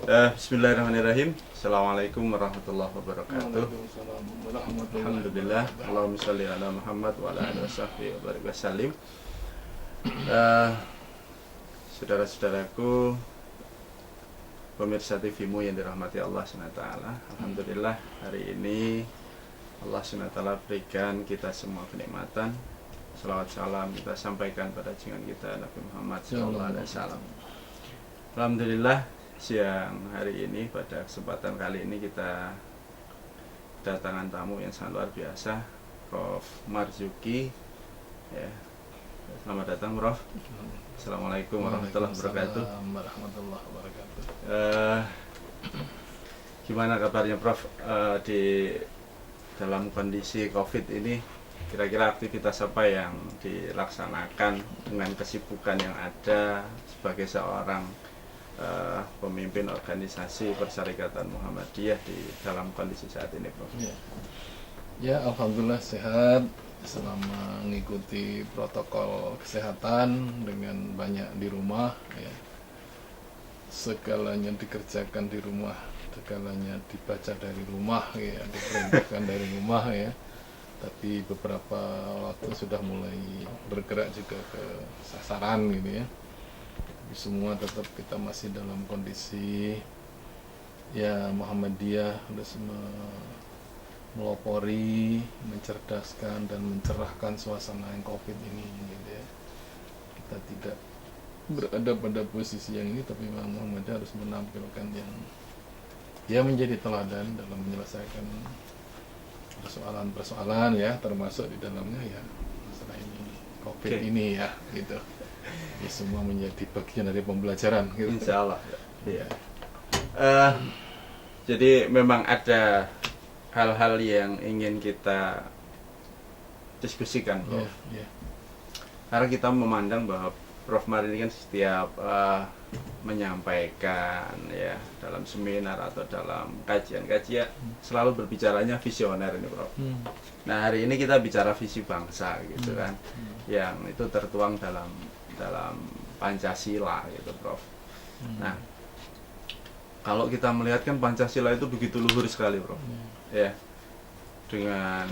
Bismillahirrahmanirrahim. Assalamualaikum warahmatullahi wabarakatuh. Waalaikumsalam warahmatullahi Alhamdulillah. wabarakatuh. Allahumma sholli ala Muhammad wa ala alihi washabbihi wa barik wasallim. Eh, Saudara-saudaraku, pemirsa TV-mu yang dirahmati Allah SWT. Alhamdulillah hari ini Allah SWT berikan kita semua kenikmatan. Salawat salam kita sampaikan pada junjungan kita Nabi Muhammad SAW. Alhamdulillah siang hari ini pada kesempatan kali ini kita kedatangan tamu yang sangat luar biasa, Prof. Marzuki. Ya. Selamat datang, Prof. Assalamualaikum warahmatullahi wabarakatuh. Warahmatullahi wabarakatuh. Gimana kabarnya, Prof? Di dalam kondisi COVID ini, kira-kira aktivitas apa yang dilaksanakan dengan kesibukan yang ada sebagai seorang pemimpin organisasi Persyarikatan Muhammadiyah di dalam kondisi saat ini, Prof? Ya, alhamdulillah sehat selama mengikuti protokol kesehatan dengan banyak di rumah. Ya. Segalanya dikerjakan di rumah, segalanya dibaca dari rumah, ya, diperintahkan dari rumah, ya. Tapi beberapa waktu sudah mulai bergerak juga ke sasaran, gitu ya. Tapi semua tetap kita masih dalam kondisi ya Muhammadiyah harus melopori, mencerdaskan dan mencerahkan suasana yang COVID ini, gitu ya. Kita tidak berada pada posisi yang ini, tapi memang Muhammadiyah harus menampilkan yang ya menjadi teladan dalam menyelesaikan persoalan-persoalan, ya, termasuk di dalamnya ya masalah ini COVID ini, ya, gitu. Ya, semua menjadi bagian dari pembelajaran, gitu. Insya Allah. Ya. Jadi memang ada hal-hal yang ingin kita diskusikan, Prof. Ya. Karena kita memandang bahwa Prof Mar ini kan setiap menyampaikan ya dalam seminar atau dalam kajian-kajian selalu berbicaranya visioner ini, Prof. Nah, hari ini kita bicara visi bangsa, gitu kan, yang itu tertuang dalam Pancasila, gitu, Prof. Nah, kalau kita melihat kan Pancasila itu begitu luhur sekali, Prof. Ya, dengan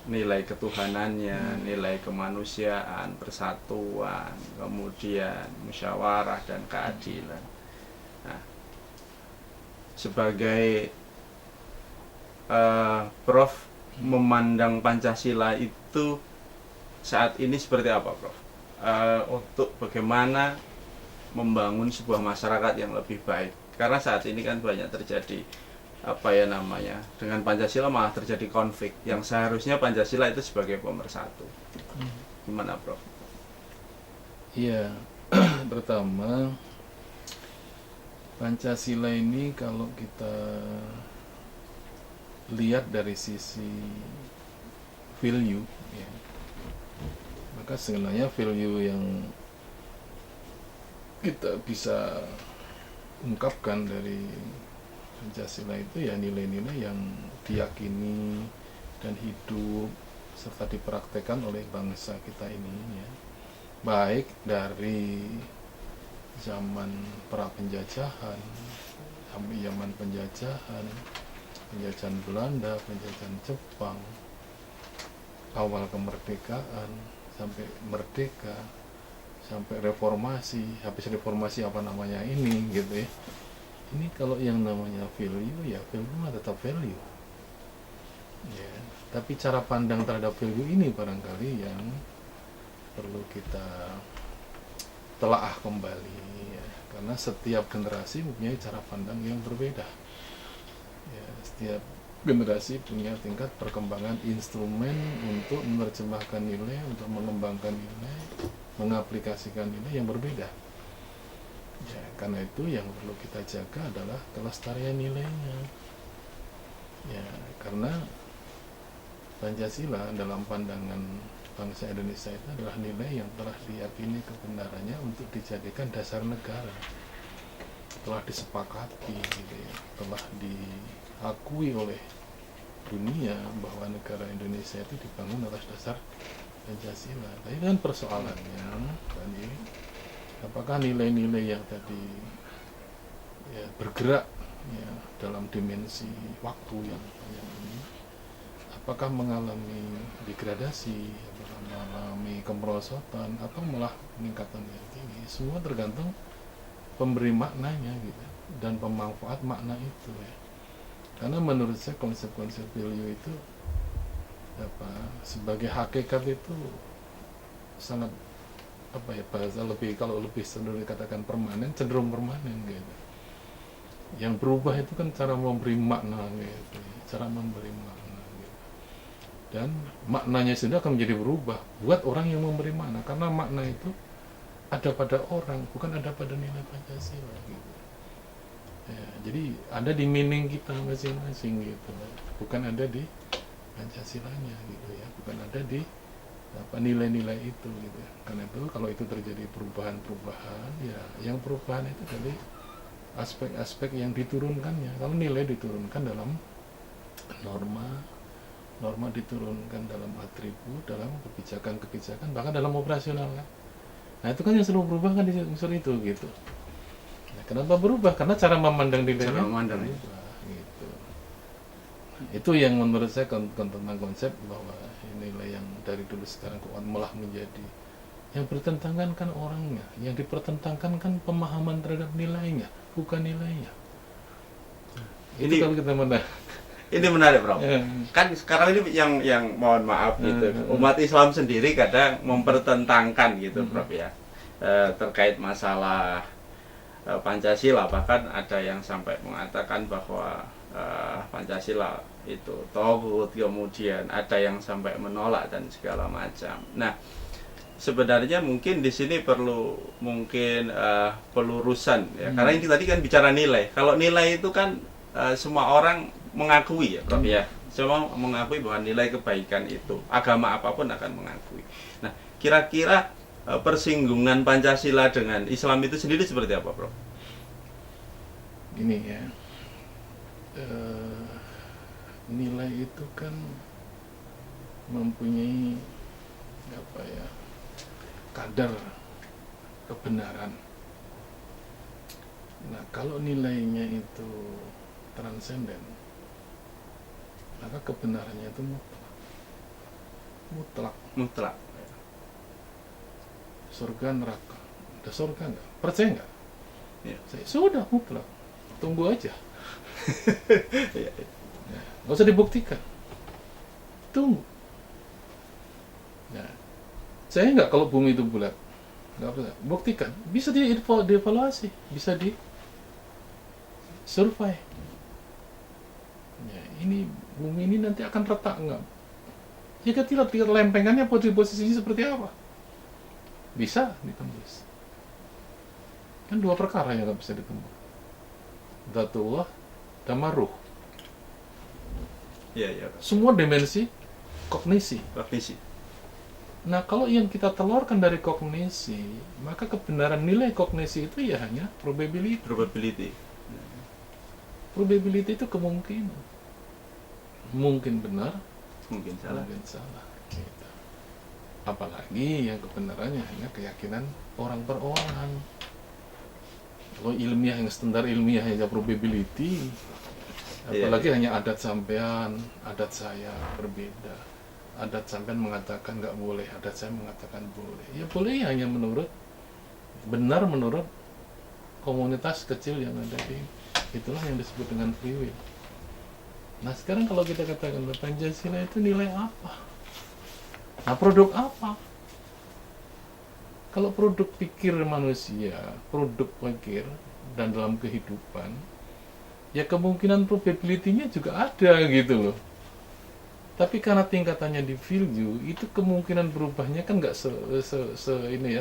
nilai ketuhanannya, nilai kemanusiaan, persatuan, kemudian musyawarah dan keadilan. Nah, sebagai Prof memandang Pancasila itu saat ini seperti apa, Prof? Untuk bagaimana membangun sebuah masyarakat yang lebih baik. Karena saat ini kan banyak terjadi dengan Pancasila malah terjadi konflik yang seharusnya Pancasila itu sebagai pemersatu. Gimana, Prof? Iya, pertama Pancasila ini kalau kita lihat dari sisi value, ya, maka sebenarnya value yang kita bisa ungkapkan dari Pancasila itu ya nilai-nilai yang diyakini dan hidup serta dipraktekkan oleh bangsa kita ini, ya. Baik dari zaman pra penjajahan sampai zaman penjajahan Belanda, penjajahan Jepang, awal kemerdekaan sampai merdeka, sampai reformasi, habis reformasi ini, gitu ya. Ini kalau yang namanya value, ya value tetap value, ya. Tapi cara pandang terhadap value ini barangkali yang perlu kita telaah kembali, ya. Karena setiap generasi mempunyai cara pandang yang berbeda, ya. Setiap generasi punya tingkat perkembangan instrumen untuk menerjemahkan nilai, untuk mengembangkan nilai, mengaplikasikan nilai yang berbeda. Ya, karena itu yang perlu kita jaga adalah kelestarian nilainya. Ya, karena Pancasila dalam pandangan bangsa Indonesia itu adalah nilai yang telah diyakini kebenarannya untuk dijadikan dasar negara. Telah disepakati, gitu ya, telah diakui oleh dunia bahwa negara Indonesia itu dibangun atas dasar Pancasila. Tapi kan persoalannya tadi, apakah nilai-nilai yang tadi bergerak ya dalam dimensi waktu yang ini, apakah mengalami degradasi, apakah mengalami kemerosotan, atau malah peningkatan yang tinggi, semua tergantung pemberi maknanya gitu dan pemanfaat makna itu ya. Karena menurut saya konsep-konsep value itu sebagai hakikat itu sangat bahasa lebih, kalau lebih cenderung dikatakan permanen, cenderung permanen gitu. Yang berubah itu kan cara memberi makna gitu, cara memberi makna gitu. Dan maknanya sudah akan menjadi berubah buat orang yang memberi makna, karena makna itu ada pada orang, bukan ada pada nilai Pancasila gitu. Ya, jadi ada di meaning kita masing-masing gitu, bukan ada di Pancasilanya gitu ya, bukan ada di nilai-nilai itu gitu. Karena itu kalau itu terjadi perubahan-perubahan, ya yang perubahan itu dari aspek-aspek yang diturunkannya. Kalau nilai diturunkan dalam norma diturunkan dalam atribut, dalam kebijakan-kebijakan, bahkan dalam operasional kan. Nah itu kan yang selalu berubah kan di unsur itu gitu. Nah, kenapa berubah? Karena cara memandang nilainya berubah gitu. Itu yang menurut saya tentang konsep bahwa nilai yang dari dulu sekarang malah menjadi yang bertentangan kan orangnya, yang dipertentangkan kan pemahaman terhadap nilainya, bukan nilainya. Itu kalau kita ini menarik Prof. Kan sekarang ini yang mohon maaf gitu, umat Islam sendiri kadang mempertentangkan gitu Prof ya, terkait masalah Pancasila. Bahkan ada yang sampai mengatakan bahwa Pancasila itu tauhid, kemudian ada yang sampai menolak dan segala macam. Nah, sebenarnya mungkin di sini perlu pelurusan ya, karena ini tadi kan bicara nilai. Kalau nilai itu kan semua orang mengakui ya Prof ya, semua mengakui bahwa nilai kebaikan itu agama apapun akan mengakui. Nah, kira-kira persinggungan Pancasila dengan Islam itu sendiri seperti apa Prof? Ini ya, nilai itu kan mempunyai kadar kebenaran. Nah, kalau nilainya itu transenden, maka kebenarannya itu mutlak. Surga neraka, ada surga nggak? Percaya nggak? Ya. Sudah mutlak, tunggu aja. Nggak usah dibuktikan, tunggu. Nah, saya nggak kalau bumi itu bulat, nggak bisa buktikan, bisa dievaluasi, bisa di survei. Ya, ini bumi ini nanti akan retak nggak? Ya kita lihat lempengannya posisinya seperti apa, bisa ditembus. Kan dua perkara yang nggak bisa ditembus, Dzatullah dan Maruh. Ya. Semua dimensi kognisi. Nah, kalau yang kita telurkan dari kognisi, maka kebenaran nilai kognisi itu ya hanya probability. Probability itu kemungkinan. Mungkin benar, mungkin salah. Gitu. Apalagi yang kebenarannya hanya keyakinan orang per orang. Kalau ilmiah, yang standar ilmiah hanya probability, apalagi hanya adat sampean, adat saya berbeda. Adat sampean mengatakan nggak boleh, adat saya mengatakan boleh. Ya boleh hanya benar menurut komunitas kecil yang ada di, itulah yang disebut dengan free will. Nah sekarang kalau kita katakan Pancasila itu nilai apa? Nah produk apa? Kalau produk pikir manusia, produk pikir dan dalam kehidupan, ya kemungkinan probability-nya juga ada gitu loh. Tapi karena tingkatannya di value, itu kemungkinan berubahnya kan nggak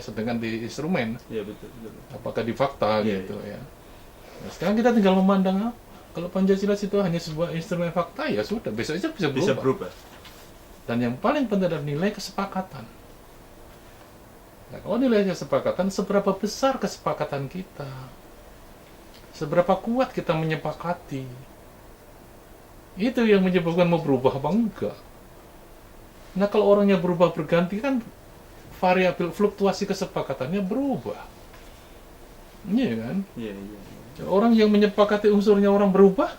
sedangkan di instrumen. Ya betul. Apakah di fakta gitu ya. Nah, sekarang kita tinggal memandang apa? Kalau Pancasila itu hanya sebuah instrumen fakta, ya sudah, besok aja bisa berubah. Dan yang paling penting adalah nilai kesepakatan. Nah, kalau nilai kesepakatan, seberapa besar kesepakatan kita? Seberapa kuat kita menyepakati? Itu yang menyebabkan mau berubah apa enggak. Nah, kalau orangnya berubah berganti kan variabel fluktuasi kesepakatannya berubah. Iya kan? Iya. Orang yang menyepakati unsurnya orang berubah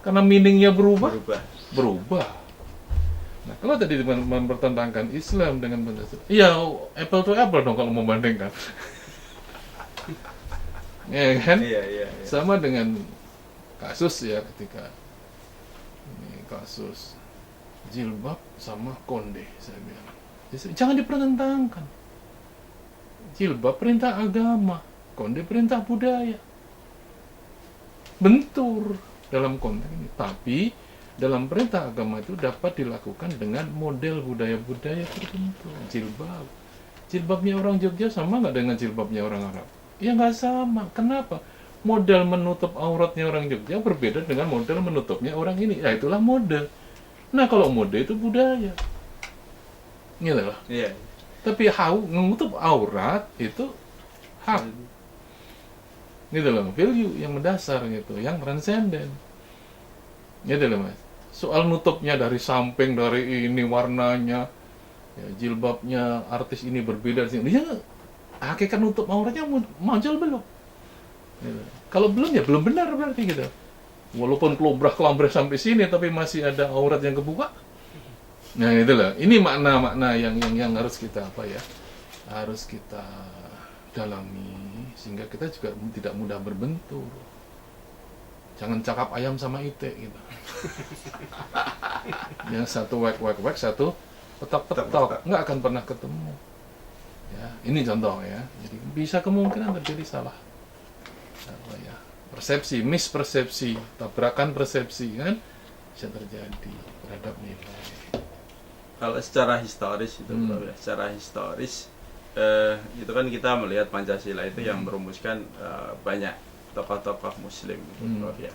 karena meaningnya berubah. Nah, kalau tadi mempertentangkan Islam dengan Pancasila, ya apple to apple dong kalau membandingkan. Ya kan? Iya. Sama dengan kasus ya, ketika ini kasus jilbab sama konde, saya bilang jangan dipertentangkan. Jilbab perintah agama, konde perintah budaya. Bentur dalam konteks ini, tapi dalam perintah agama itu dapat dilakukan dengan model budaya-budaya tertentu. Jilbabnya orang Jogja sama nggak dengan jilbabnya orang Arab? Ya nggak sama. Kenapa? Model menutup auratnya orang Jogja berbeda dengan model menutupnya orang ini. Ya itulah mode. Nah kalau mode itu budaya, gitu loh. Iya. Tapi menutup aurat itu hak, gitu loh, value yang mendasar gitu, yang transenden, gitu loh mas. Soal nutupnya dari samping, dari ini warnanya, ya, jilbabnya artis ini berbeda sini, ya hakikat nutup auratnya muncul belum? Gitu. Kalau belum ya belum benar berarti gitu. Walaupun kelambrah sampai sini, tapi masih ada aurat yang kebuka. Nah itulah, ini makna-makna yang harus kita harus kita dalami, sehingga kita juga tidak mudah berbentur. Jangan cakap ayam sama ite gitu. Yang satu wek, satu petok, nggak akan pernah ketemu. Ya, ini contoh ya. Jadi bisa kemungkinan terjadi salah. Persepsi, mispersepsi, tabrakan persepsi kan bisa terjadi terhadap nilai. Kalau secara historis itu, secara historis itu kan kita melihat Pancasila itu yang merumuskan banyak tokoh-tokoh Muslim, gitu, ya.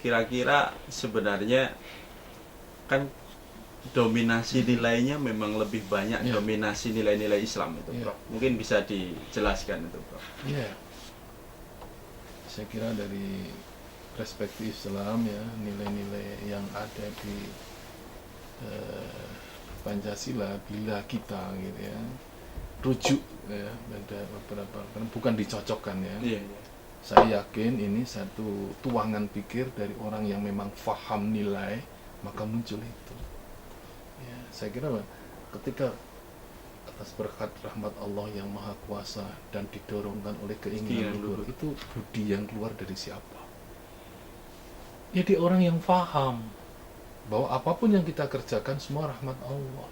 Kira-kira sebenarnya kan dominasi nilainya memang lebih banyak dominasi nilai-nilai Islam itu, Prof. Mungkin bisa dijelaskan itu, Prof. Iya. Saya kira dari perspektif Islam ya, nilai-nilai yang ada di Pancasila, bila kita gitu ya rujuk ya, ada beberapa, bukan dicocokkan ya. Iya. Saya yakin ini satu tuangan pikir dari orang yang memang faham nilai, maka muncul itu. Ya, saya kira ketika atas berkat rahmat Allah yang maha kuasa dan didorongkan oleh keinginan luhur, itu budi yang keluar dari siapa? Jadi orang yang faham bahwa apapun yang kita kerjakan semua rahmat Allah.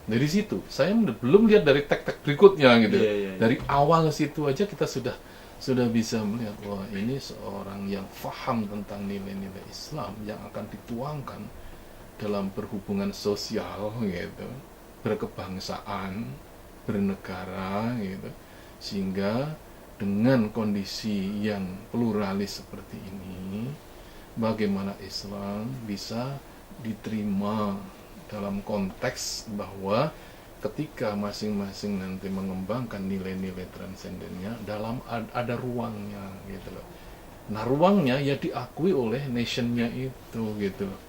Dari situ, saya belum lihat dari tek-tek berikutnya gitu. Dari awal situ aja kita sudah bisa melihat bahwa ini seorang yang faham tentang nilai-nilai Islam yang akan dituangkan dalam berhubungan sosial gitu, berkebangsaan, bernegara gitu. Sehingga dengan kondisi yang pluralis seperti ini, bagaimana Islam bisa diterima dalam konteks bahwa ketika masing-masing nanti mengembangkan nilai-nilai transendennya dalam ada ruangnya gitu loh. Nah ruangnya ya diakui oleh nationnya itu gitu loh.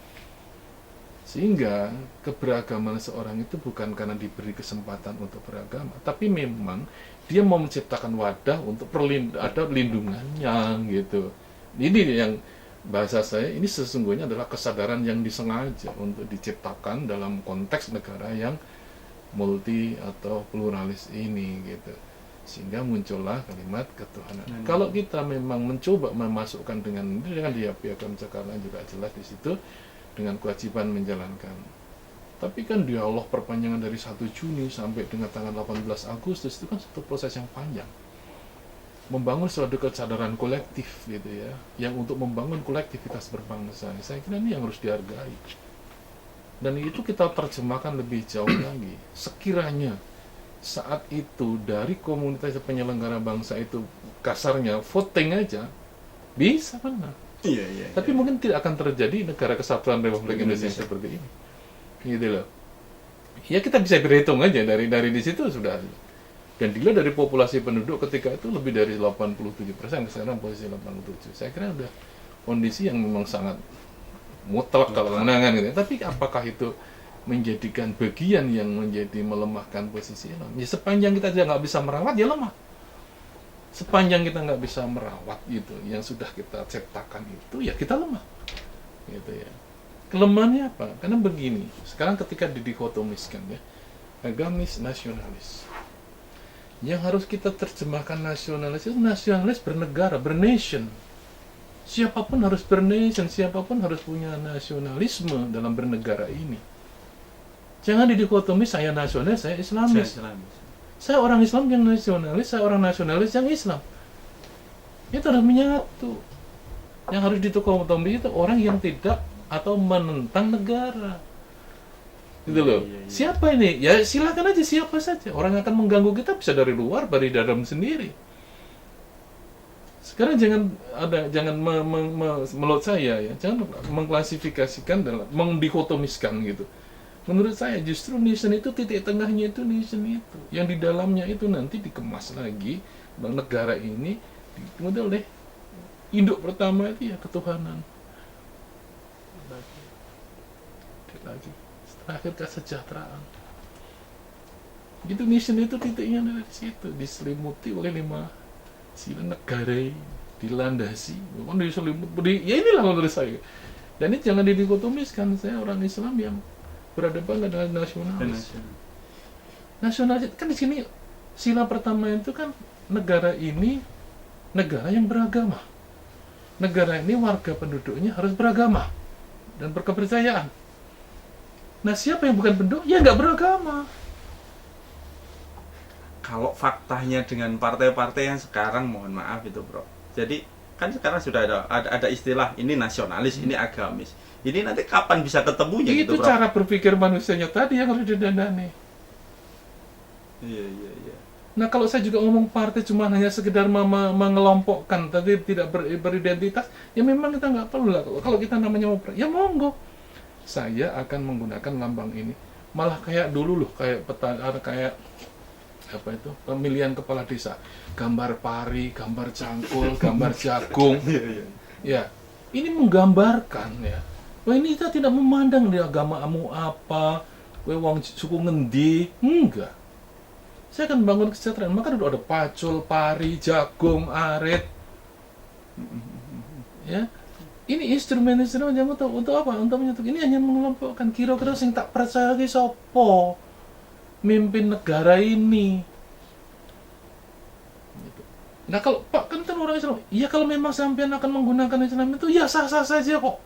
Sehingga keberagaman seorang itu bukan karena diberi kesempatan untuk beragama, tapi memang dia mau menciptakan wadah untuk ada perlindungannya gitu. Ini yang bahasa saya, ini sesungguhnya adalah kesadaran yang disengaja untuk diciptakan dalam konteks negara yang multi atau pluralis ini gitu. Sehingga muncullah kalimat ketuhanan. Kalau kita memang mencoba memasukkan dengan dia piagam Jakarta juga jelas di situ dengan kewajiban menjalankan. Tapi kan dialog perpanjangan dari 1 Juni sampai dengan tanggal 18 Agustus itu kan satu proses yang panjang. Membangun suatu kesadaran kolektif gitu ya, yang untuk membangun kolektivitas berbangsa. Saya kira ini yang harus dihargai. Dan itu kita terjemahkan lebih jauh lagi. Sekiranya saat itu dari komunitas penyelenggara bangsa itu kasarnya voting aja bisa benar. Iya. Tapi mungkin tidak akan terjadi negara kesatuan Republik Indonesia seperti ini. Gitu loh. Ya kita bisa berhitung aja dari di situ sudah. Dan dilihat dari populasi penduduk ketika itu lebih dari 87%, sekarang posisi 87%. Saya kira udah kondisi yang memang sangat mutlak kalau menangan gitu. Tapi apakah itu menjadikan bagian yang menjadi melemahkan posisi Islam? Ya sepanjang kita tidak nggak bisa merawat, ya lemah. Sepanjang kita nggak bisa merawat itu yang sudah kita ciptakan itu, ya kita lemah, gitu ya. Kelemahannya apa? Karena begini, sekarang ketika didikotomiskan ya, agamis, nasionalis. Yang harus kita terjemahkan nasionalis itu nasionalis bernegara, bernation. Siapapun harus bernation, siapapun harus punya nasionalisme dalam bernegara ini. Jangan didikotomis saya nasionalis, saya islamis. Saya orang Islam yang nasionalis, saya orang nasionalis yang Islam. Itu harus menyatu. Yang harus dikotomis itu orang yang tidak atau menentang negara. Gitu loh. Siapa ini? Ya silakan aja siapa saja. Orang yang akan mengganggu kita bisa dari luar, dari dalam sendiri. Sekarang jangan menurut saya ya, jangan mengklasifikasikan dalam mendikotomiskan gitu. Menurut saya justru nation itu titik tengahnya itu nation itu. Yang di dalamnya itu nanti dikemas lagi negara ini kemudian oleh induk pertama itu ya ketuhanan. Lagi terakhir kesejahteraan. Gitu nation itu titiknya dari situ, diselimuti oleh 5 sila negara ini, dilandasi. Bukan diselimuti. Ya inilah menurut saya. Dan ini jangan didikotomiskan. Saya orang Islam yang berhadapan dengan nasionalis. Nasionalis kan di sini sila pertama itu kan negara ini negara yang beragama. Negara ini warga penduduknya harus beragama dan berkepercayaan. Nah siapa yang bukan penduduk? Ya nggak beragama. Kalau faktanya dengan partai-partai yang sekarang, mohon maaf itu bro. Jadi kan sekarang sudah ada istilah ini nasionalis, ini agamis. Ini nanti kapan bisa ketemunya itu gitu bro? Cara berpikir manusianya tadi yang harus didandani. Iya. Nah kalau saya juga ngomong partai cuma hanya sekedar mengelompokkan, tapi tidak beridentitas, ya memang kita nggak perlu lah. Kalau kita namanya mau ya monggo. Saya akan menggunakan lambang ini. Malah kayak dulu loh, kayak kayak apa itu pemilihan kepala desa, gambar pari, gambar cangkul, gambar jagung. Ya, ini menggambarkan ya. Wah ini kita tidak memandang di agamamu apa, wong suku ngendi, enggak. Saya akan bangun kesejahteraan. Maka dulu ada pacul, pari, jagung, arit. Ya. Ini instrumen yang untuk apa? Untuk menyatu. Ini hanya mengelompokkan kira-kira sing tak percaya ki sapa mimpin negara ini. Gitu. Nah kalau Pak kan orang Islam, ya kalau memang sampean akan menggunakan Islam itu ya sah-sah saja kok.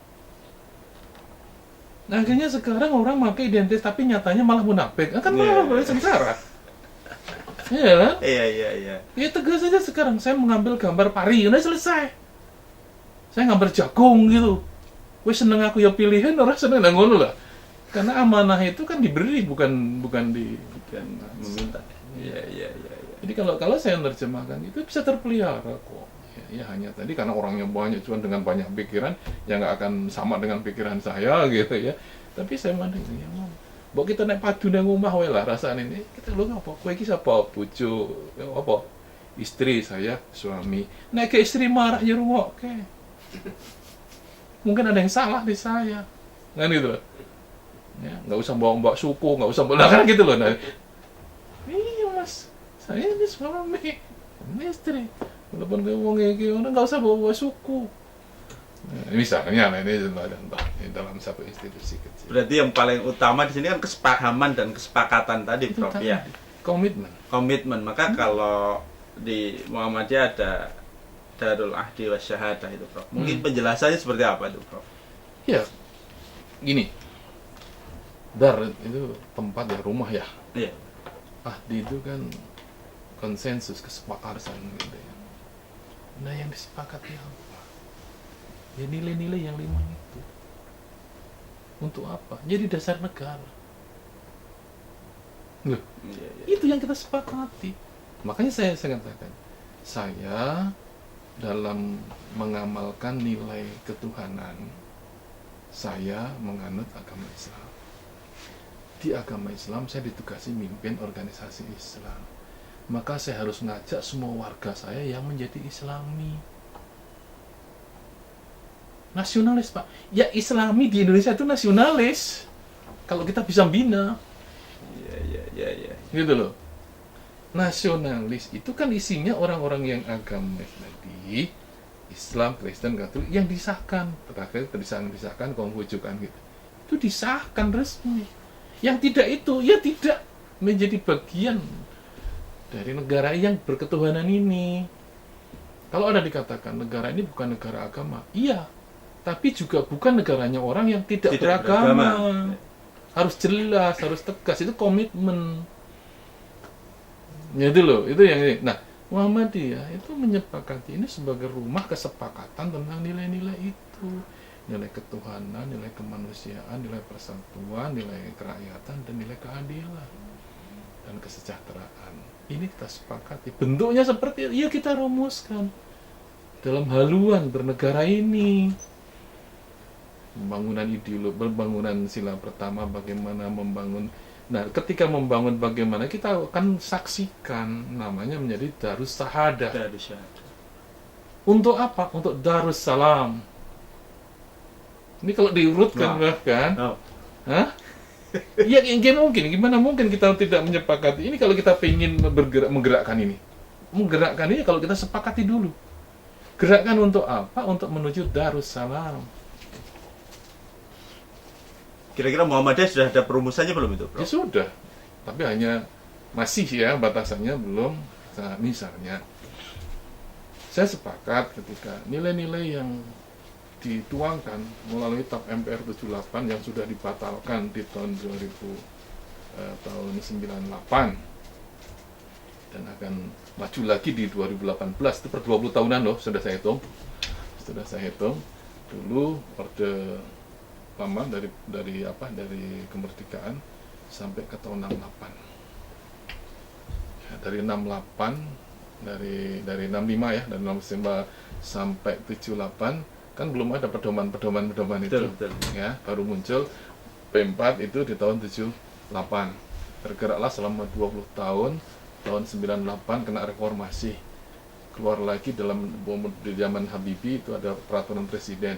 Nah, akhirnya sekarang orang pakai identitas tapi nyatanya malah munafik. Kan malah boleh sengsara. Iya kan? Iya. Ya tegas saja sekarang saya mengambil gambar pari, udah selesai. Saya gambar jagung gitu. Wes seneng aku ya pilihan, orang seneng lah ngono lah. Karena amanah itu kan diberi bukan meminta. Iya. Jadi kalau saya menerjemahkan itu bisa terpelihara kok. Ya hanya tadi karena orangnya banyak, cuma dengan banyak pikiran yang nggak akan sama dengan pikiran saya gitu ya. Tapi saya mandang ya mau. Mbok kita naik padu nang omah wae lah rasane ini. Kita lho ngapa? Kowe iki sapa? Bojo, apa? Istri saya, suami. Nek ke istri marah ya rungokke. Mungkin ada yang salah di saya. Kan gitu loh. Ya, nggak usah bawa suku, nggak usah bawa kan gitu loh. Nah, iya mas, saya ini suami, ini istri. Walaupun gue ngomong kayak nggak usah bawa suku. Nah, misalnya, ini contoh dalam satu institusi kecil. Berarti yang paling utama di sini kan kesepahaman dan kesepakatan tadi, Prof. Ya. Komitmen. Maka kalau di Muhammadiyah ada Darul Ahdi wa Syahadah itu, Prof. Mungkin penjelasannya seperti apa itu, Prof? Ya, gini. Dar itu tempat ya, rumah ya. Iya. Ahdi itu kan konsensus, kesepakatan gitu ya. Nah yang disepakati apa? Ya nilai-nilai yang 5 itu. Untuk apa? Jadi dasar negara. Loh, itu yang kita sepakati. Makanya saya katakan, saya dalam mengamalkan nilai ketuhanan, saya menganut agama Islam. Di agama Islam saya ditugasi mimpin organisasi Islam. Maka saya harus ngajak semua warga saya yang menjadi Islami. Nasionalis, Pak. Ya Islami di Indonesia itu nasionalis. Kalau kita bisa bina. Iya. Gitu loh. nasionalis itu kan isinya orang-orang yang agama tadi Islam, Kristen, Katolik yang disahkan terakhir disahkan Konghucu kan gitu. Itu disahkan resmi. Yang tidak itu ya tidak menjadi bagian dari negara yang berketuhanan ini. Kalau ada dikatakan negara ini bukan negara agama, iya, tapi juga bukan negaranya orang yang tidak beragama. Harus jelas, harus tegas, itu komitmen. Ya itu loh, itu yang ini. Nah, Muhammadiyah itu menyepakati ini sebagai rumah kesepakatan tentang nilai-nilai itu. Nilai ketuhanan, nilai kemanusiaan, nilai persatuan, nilai kerakyatan, dan nilai keadilan dan kesejahteraan. Ini kita sepakati. Bentuknya seperti itu, ya kita rumuskan dalam haluan bernegara ini. Pembangunan ideologi, pembangunan sila pertama, bagaimana membangun. Nah, ketika membangun bagaimana, kita akan saksikan namanya menjadi Darus Syahadah. Untuk apa? Untuk Darus Salam. Ini kalau diurutkan bahkan, ya mungkin, gimana mungkin kita tidak menyepakati ini kalau kita ingin menggerakkan ini kalau kita sepakati dulu. Gerakkan untuk apa? Untuk menuju Darus Salam. Kira-kira Muhammadiyah sudah ada perumusannya belum itu, Bro? Ya sudah, tapi hanya masih ya batasannya belum. Nah, misalnya, saya sepakat ketika nilai-nilai yang dituangkan melalui TAP MPR 78 yang sudah dibatalkan di tahun 98 dan akan maju lagi di 2018, itu per 20 tahunan loh, sudah saya hitung dulu orde lama dari kemerdekaan sampai ke tahun 68 ya, dari 68 dari 65 ya, dari 65 sampai 78 kan belum ada pedoman itu. Betul. Ya, baru muncul P4 itu di tahun 78. Bergeraklah selama 20 tahun, tahun 98 kena reformasi. Keluar lagi di zaman Habibie itu ada peraturan presiden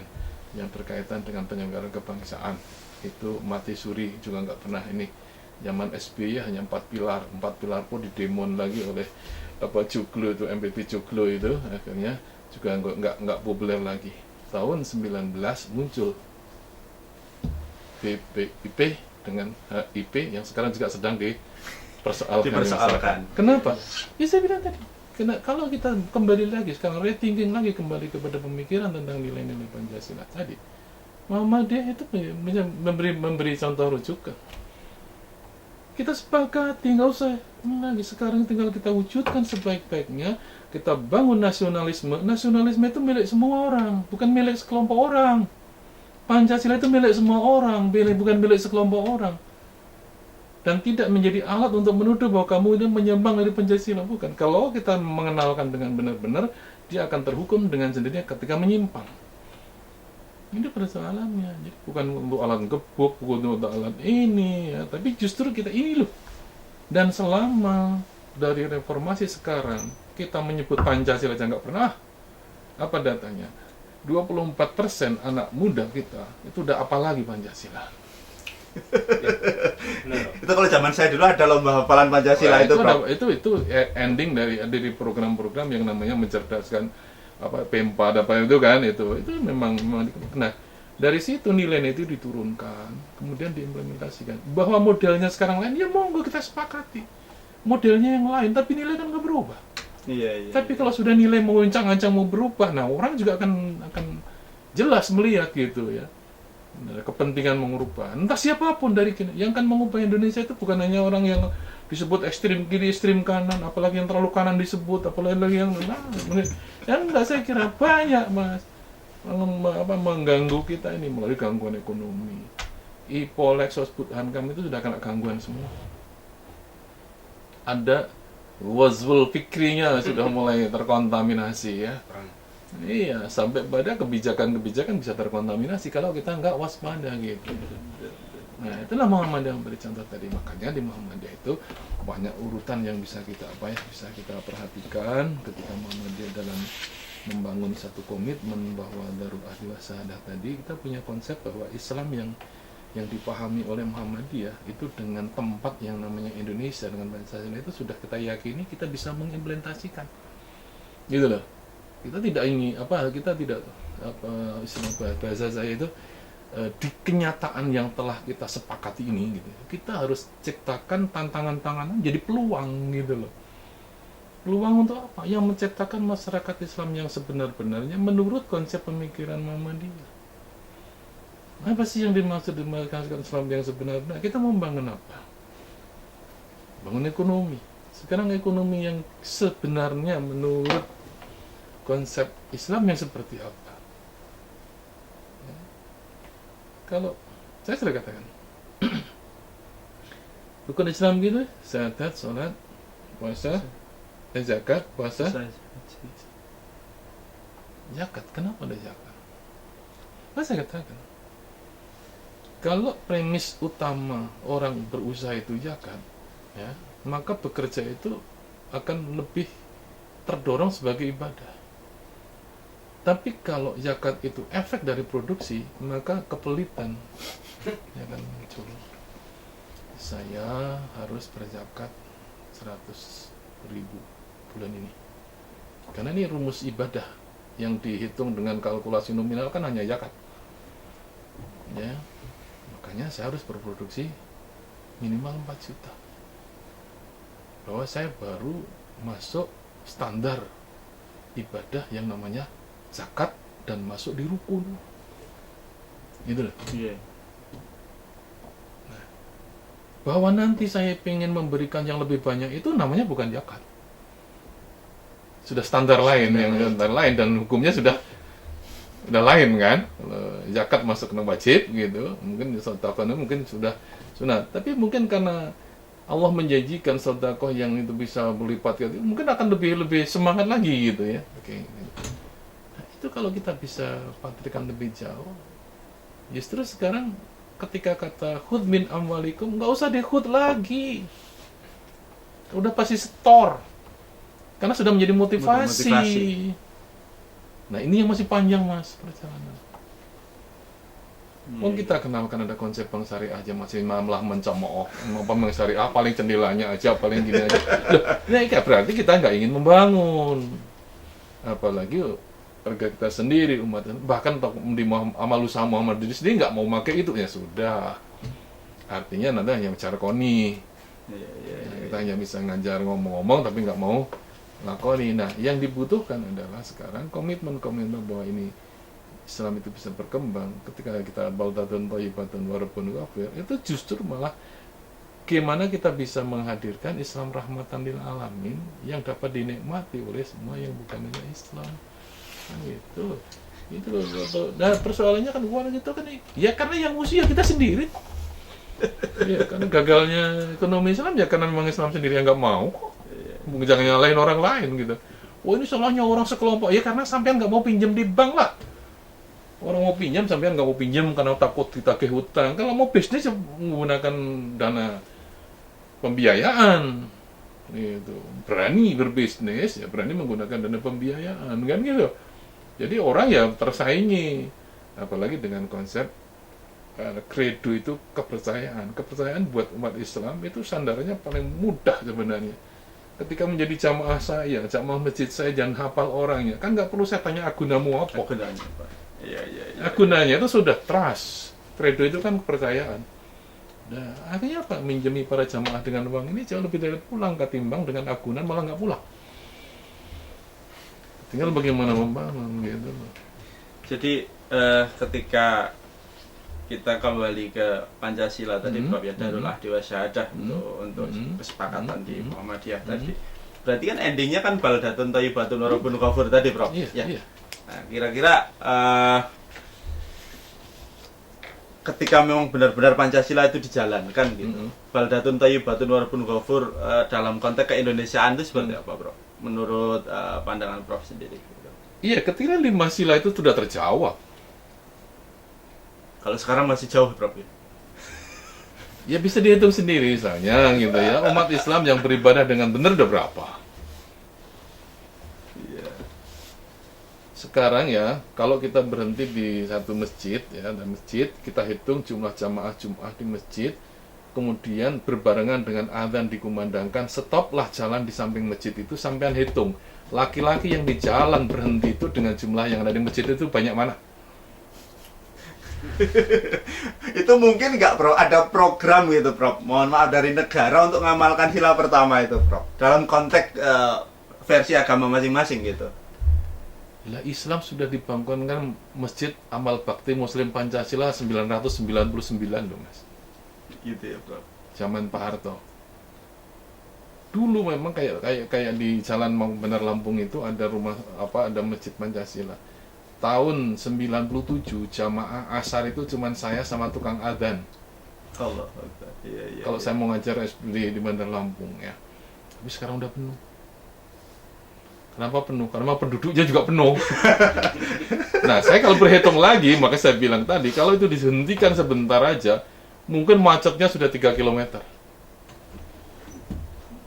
yang berkaitan dengan penyelenggaraan kebangsaan. Itu mati suri juga nggak pernah ini. Zaman SBY hanya 4 pilar pun didemon lagi oleh Joglo itu, MPP Joglo itu akhirnya juga nggak populer lagi. Tahun 19 muncul BPIP dengan HIP yang sekarang juga sedang dipersoalkan. Kenapa? Ya saya bilang tadi, kalau kita kembali lagi sekarang rethinking lagi kembali kepada pemikiran tentang nilai-nilai Pancasila tadi, Muhammadiyah itu memberi contoh rujukan. Kita sepakati, nggak usah lagi, sekarang tinggal kita wujudkan sebaik-baiknya. Kita bangun nasionalisme itu milik semua orang, bukan milik sekelompok orang. Pancasila itu milik semua orang, bukan milik sekelompok orang. Dan tidak menjadi alat untuk menuduh bahwa kamu ini menyimpang dari Pancasila, bukan. Kalau kita mengenalkan dengan benar-benar, dia akan terhukum dengan sendirinya ketika menyimpang. Ini persoalannya. Jadi bukan untuk alat gebuk, bukan untuk alat ini, ya. Tapi justru kita ini loh. Dan selama dari reformasi sekarang kita menyebut Pancasila aja nggak pernah. Apa datanya? 24% anak muda kita itu udah apa lagi Pancasila. Itu kalau zaman saya dulu ada lomba hafalan Pancasila itu ending dari program-program yang namanya mencerdaskan P4 itu kan, itu memang. Nah, dari situ nilai itu diturunkan, kemudian diimplementasikan. Bahwa modelnya sekarang lain, ya monggo kita sepakati. Modelnya yang lain, tapi nilai kan nggak berubah. Iya. Tapi kalau sudah nilai mau ancang-ancang mau berubah, nah orang juga akan jelas melihat gitu ya. Kepentingan mengubah. Entah siapapun dari yang kan mengubah Indonesia itu bukan hanya orang yang disebut ekstrim kiri, ekstrim kanan, apalagi yang terlalu kanan disebut, apalagi yang enggak, saya kira banyak Mas mengganggu kita ini melalui gangguan ekonomi. IPOL, Sosbud, Hankam itu sudah kena gangguan semua. Ada wazwul fikrinya sudah mulai terkontaminasi ya. Iya, sampai pada kebijakan-kebijakan bisa terkontaminasi kalau kita nggak waspada gitu. Nah, itulah Muhammadiyah memberi contoh tadi. Makanya di Muhammadiyah itu banyak urutan yang bisa kita perhatikan ketika Muhammadiyah dalam membangun satu komitmen bahwa Darul Ahli wa Syahadah tadi. Kita punya konsep bahwa Islam yang yang dipahami oleh Muhammadiyah itu dengan tempat yang namanya Indonesia dengan Pancasila itu sudah kita yakini kita bisa mengimplementasikan, gitu loh. Kita tidak ingin kita tidak bahasa saya itu di kenyataan yang telah kita sepakati ini gitu. Kita harus ciptakan tantangan-tantangan jadi peluang gitu loh. Peluang untuk apa? Yang menciptakan masyarakat Islam yang sebenar-benarnya menurut konsep pemikiran Muhammadiyah. Apa sih yang dimaksud dengan Islam yang sebenarnya? Kita mau bangun apa? Bangun ekonomi. Sekarang ekonomi yang sebenarnya menurut konsep Islam yang seperti apa? Ya. Kalau saya sudah katakan, rukun Islam gitu, syahadat, sholat, puasa, zakat, puasa, zakat. Kenapa ada zakat? Saya katakan, kalau premis utama orang berusaha itu zakat, ya, maka bekerja itu akan lebih terdorong sebagai ibadah. Tapi kalau zakat itu efek dari produksi, maka kepelitan ya kan muncul. Saya harus berzakat 100.000 bulan ini. Karena ini rumus ibadah yang dihitung dengan kalkulasi nominal kan hanya zakat. Ya. Makanya saya harus berproduksi minimal 4 juta. Bahwa saya baru masuk standar ibadah yang namanya zakat dan masuk di rukun. Gitu loh. Yeah. Nah, bahwa nanti saya ingin memberikan yang lebih banyak itu namanya bukan zakat. Sudah standar lain, standar lain dan hukumnya sudah lain kan. Zakat masuk ke wajib gitu, mungkin sedekah mungkin sudah sunat, tapi mungkin karena Allah menjanjikan sedekah yang itu bisa berlipat gitu, mungkin akan lebih semangat lagi gitu ya. Oke. Nah, itu kalau kita bisa patrikan lebih jauh, justru sekarang ketika kata khudz min amwalikum, nggak usah dikhud lagi, udah pasti setor karena sudah menjadi motivasi. Nah ini yang masih panjang mas perjalanan. Kita kenalkan ada konsep bank syariah aja masih malah mencemooh. Bank syariah paling cendelannya aja, paling gini aja. Nah ini berarti kita nggak ingin membangun. Apalagi warga kita sendiri umat, bahkan di amal usaha Muhammad diri sendiri nggak mau pakai itu ya sudah. Artinya nanti hanya bicara koni. Kita hanya bisa ngajar ngomong-ngomong tapi nggak mau lakoni. Nah, yang dibutuhkan adalah sekarang komitmen bahwa ini Islam itu bisa berkembang. Ketika kita baldatun thayyibatun wa rabbun ghafur, itu justru malah gimana kita bisa menghadirkan Islam rahmatan lil alamin yang dapat dinikmati oleh semua yang bukan Islam. Kan gitu. Itu loh. Nah, persoalannya kan uang itu kan ya karena yang musuh ya kita sendiri. Ya, karena gagalnya ekonomi Islam ya karena memang Islam sendiri yang nggak mau kok. Jangan nyalahin orang lain gitu. Oh ini salahnya orang sekelompok. Ya karena sampean nggak mau pinjam di bank lah. Orang mau pinjam, sampean nggak mau pinjam karena takut ditagih hutang. Kalau mau bisnis menggunakan dana pembiayaan, gitu. Berani berbisnis ya berani menggunakan dana pembiayaan, kan gitu. Jadi orang ya tersaingi, apalagi dengan konsep credo itu kepercayaan. Kepercayaan buat umat Islam itu sandarannya paling mudah sebenarnya. Ketika menjadi jamaah saya, jamaah masjid saya jangan hafal orangnya, kan nggak perlu saya tanya agunamu apa. Agunanya, Pak. Iya. Agunanya itu sudah trust. Credo itu kan kepercayaan. Nah, akhirnya apa? Minjemi para jamaah dengan uang ini jauh lebih dari pulang ketimbang dengan agunan malah nggak pulang. Tinggal bagaimana membangun gitu. Jadi ketika kita kembali ke Pancasila tadi, Prof, ya Darul Ahdi wa Syahadah untuk kesepakatan di Muhammadiyah tadi. Berarti kan endingnya kan baldatun thayyibatun wa rabbun ghafur tadi, Prof. Iya. Nah, kira-kira ketika memang benar-benar Pancasila itu dijalankan gitu, baldatun thayyibatun wa rabbun ghafur dalam konteks keindonesiaan itu seperti apa, Prof? Menurut pandangan Prof sendiri gitu. Iya, ketika 5 sila itu sudah terjawab. Kalau sekarang masih jauh, Prof. Ya bisa dihitung sendiri misalnya gitu ya. Umat Islam yang beribadah dengan benar udah berapa? Iya. sekarang ya, kalau kita berhenti di satu masjid ya, ada masjid, kita hitung jumlah jamaah Jumat di masjid, kemudian berbarengan dengan azan dikumandangkan, stoplah jalan di samping masjid itu, sampean hitung laki-laki yang di jalan berhenti itu dengan jumlah yang ada di masjid itu banyak mana? Itu mungkin nggak Prof, ada program gitu Prof, mohon maaf, dari negara untuk mengamalkan sila pertama itu Prof, dalam konteks versi agama masing-masing gitu. Lah Islam sudah dibangunkan masjid amal bakti Muslim Pancasila 999 loh Mas. Gitu ya Prof. Zaman Pak Harto. Dulu memang kayak di Jalan Benar Lampung itu ada ada masjid Pancasila. Tahun 97 jamaah asar itu cuman saya sama tukang adzan. Allah. Iya, Kalau saya mau ngajar di Bandar Lampung ya. Tapi sekarang udah penuh. Kenapa penuh? Karena penduduknya juga penuh. Nah, saya kalau berhitung lagi, maka saya bilang tadi, kalau itu dihentikan sebentar aja, mungkin macetnya sudah 3 km.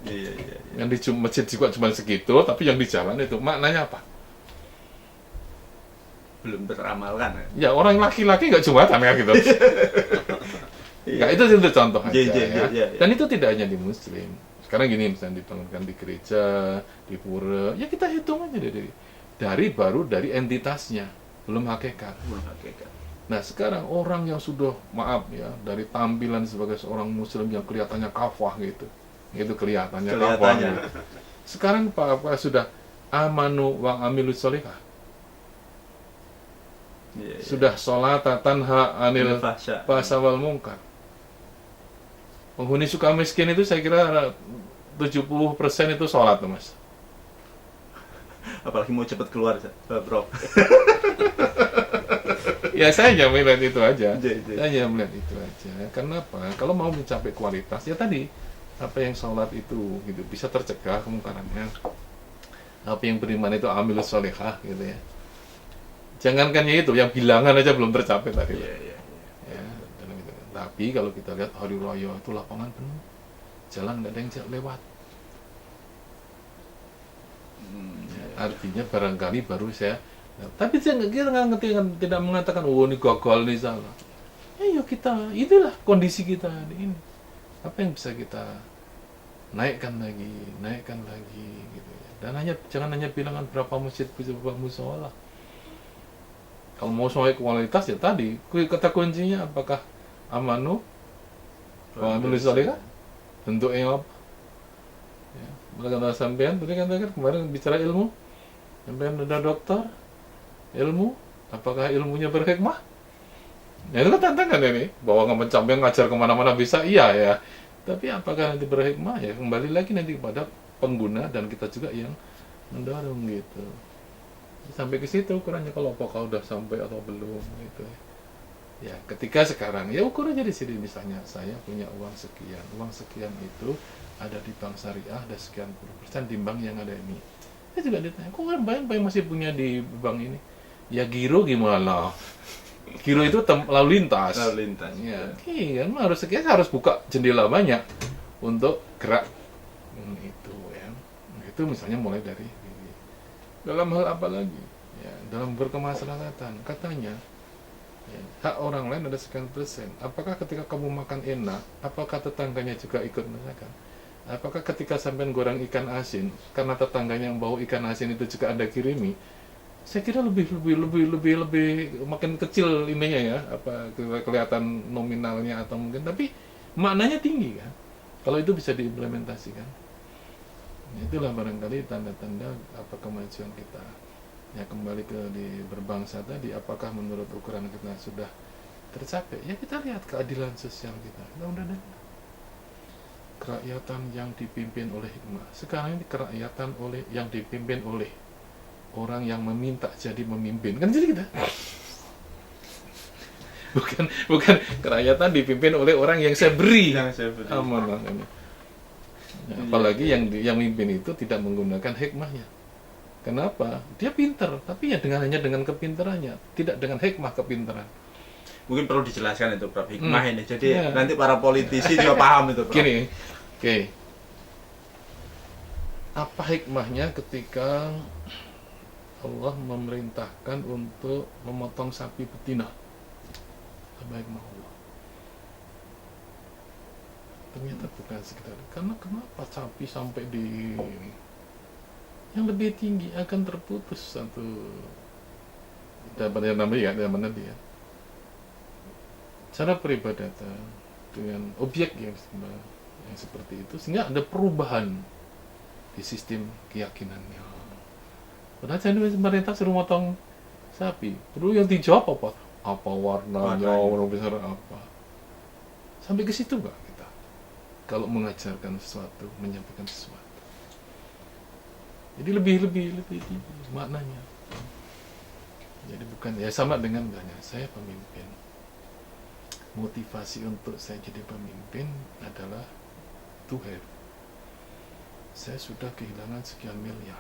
Iya. Yang di masjid juga cuma segitu, tapi yang di jalan itu maknanya apa? Belum teramalkan ya. Ya, orang laki-laki nggak Jumatan ya gitu. Nggak, itu contoh aja ya. Dan itu tidak hanya di Muslim. Sekarang gini, misalnya dibangunkan di gereja, di pura, ya kita hitung aja dari entitasnya, belum hakikat. Nah sekarang orang yang sudah, maaf ya, dari tampilan sebagai seorang Muslim yang kelihatannya kafah gitu, itu kelihatannya kafah. Gitu. Sekarang apa sudah amanu wa amilus sholihah. Sudah sholat tanha anil fahsya wal munkar. Penghuni suka miskin itu saya kira 70% itu sholat tuh Mas. Apalagi mau cepat keluar Bro. Ya saya hanya melihat itu aja. Saya hanya melihat itu aja. Kenapa? Kalau mau mencapai kualitas ya tadi, apa yang sholat itu gitu bisa tercegah kemungkarannya. Apa yang beriman itu amilus sholihah gitu ya. Jangankan itu, yang bilangan aja belum tercapai tadi. Iya. Tapi kalau kita lihat hari raya itu lapangan penuh, jalan nggak ada yang lewat. Artinya barangkali baru saya, tapi kita nggak ngerti, tidak mengatakan oh ini gagal nih salah. Ya kita, itulah kondisi kita ini. Apa yang bisa kita naikkan lagi gitu ya. Dan jangan hanya bilangan berapa masjid, berapa musola. Kalau mau sampai kualitas ya tadi, kata kuncinya apakah amanu wa amilus sholihah, bentuknya apa ya, kata sampean tadi kan kemarin bicara ilmu, sampean ada dokter ilmu, apakah ilmunya berhikmah ya, itu kan tantangan ini, bahwa sampean ngajar kemana-mana bisa iya ya, tapi apakah nanti berhikmah ya kembali lagi nanti kepada pengguna dan kita juga yang mendorong gitu. Sampai ke situ ukurannya, kalau apakah udah sampai atau belum gitu ya. Ya, ketika sekarang ya ukur aja di sini, misalnya saya punya uang sekian itu ada di bank syariah, ada sekian %, di bank yang ada ini. Saya juga ditanya, kok kan banyak masih punya di bank ini? Ya giro gimana? Giro itu lalu lintas. Ya, kan harus buka jendela banyak untuk gerak itu ya. Itu misalnya mulai dari dalam hal apa lagi? Ya, dalam berkemaslahatan katanya. Ya, hak orang lain ada sekian %. Apakah ketika kamu makan enak, apakah tetangganya juga ikut merasakan? Apakah ketika sampean goreng ikan asin, karena tetangganya yang bawa ikan asin itu juga Anda kirimi? Saya kira lebih makin kecil ininya ya, apa kelihatan nominalnya atau mungkin, tapi maknanya tinggi kan. Kalau itu bisa diimplementasikan. Itulah barangkali tanda-tanda apa kemajuan kita. Ya kembali di berbangsa tadi, apakah menurut ukuran kita sudah tercapai? Ya kita lihat keadilan sosial kita udah ada. Kerakyatan yang dipimpin oleh hikmah. Sekarang ini kerakyatan yang dipimpin oleh orang yang meminta jadi memimpin. Kan jadi kita. Bukan kerakyatan dipimpin oleh orang yang saya beri amanah ini. Ya, apalagi yang memimpin itu tidak menggunakan hikmahnya. Kenapa? Dia pintar, tapi ya hanya dengan kepintarannya, tidak dengan hikmah kepintaran. Mungkin perlu dijelaskan itu Prof, hikmah ini. Jadi nanti para politisi juga paham itu Prof. Gini, oke. Apa hikmahnya ketika Allah memerintahkan untuk memotong sapi betina. Sebaik mau Allah. Ternyata bukan sekedar. Karena kenapa sapi sampai di yang lebih tinggi akan terputus satu daripada yang namanya ya, zaman Nabi ya. Cara peribadatan dengan objek yang seperti itu, sehingga ada perubahan di sistem keyakinannya. Padahal jadi pemerintah suruh motong sapi, perlu yang dijawab apa? Apa warnanya, warna besar apa? Sampai ke situ nggak kita? Kalau mengajarkan sesuatu, menyampaikan sesuatu. Jadi lebih tinggi maknanya. Jadi bukan ya sama dengan misalnya saya pemimpin. Motivasi untuk saya jadi pemimpin adalah to have. Saya sudah kehilangan sekian miliar.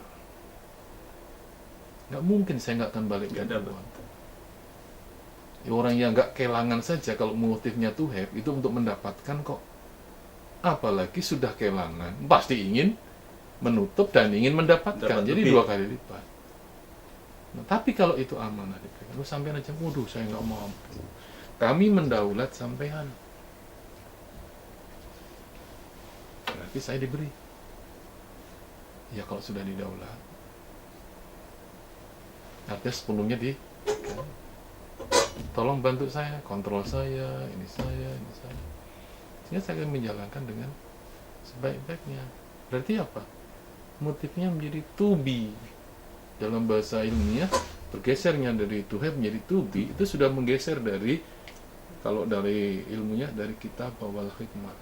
Nggak mungkin saya nggak akan balik ke uang. Ya, orang yang nggak kehilangan saja kalau motifnya to have itu untuk mendapatkan kok. Apalagi sudah kehilangan, pasti ingin menutup dan ingin mendapatkan. Jadi lebih. 2 kali lipat. Nah, tapi kalau itu amanah diberikan, lu sampean aja, waduh saya nggak mampu. Kami mendaulat sampean. Berarti saya diberi. Ya kalau sudah didaulat, artinya sepenuhnya kan, tolong bantu saya, kontrol saya, ini saya. Sehingga saya akan menjalankan dengan sebaik-baiknya. Berarti apa? Motifnya menjadi to be. Dalam bahasa ilmiah, bergesernya dari to have menjadi to be, itu sudah menggeser dari, kalau dari ilmunya, dari kitab wal hikmah.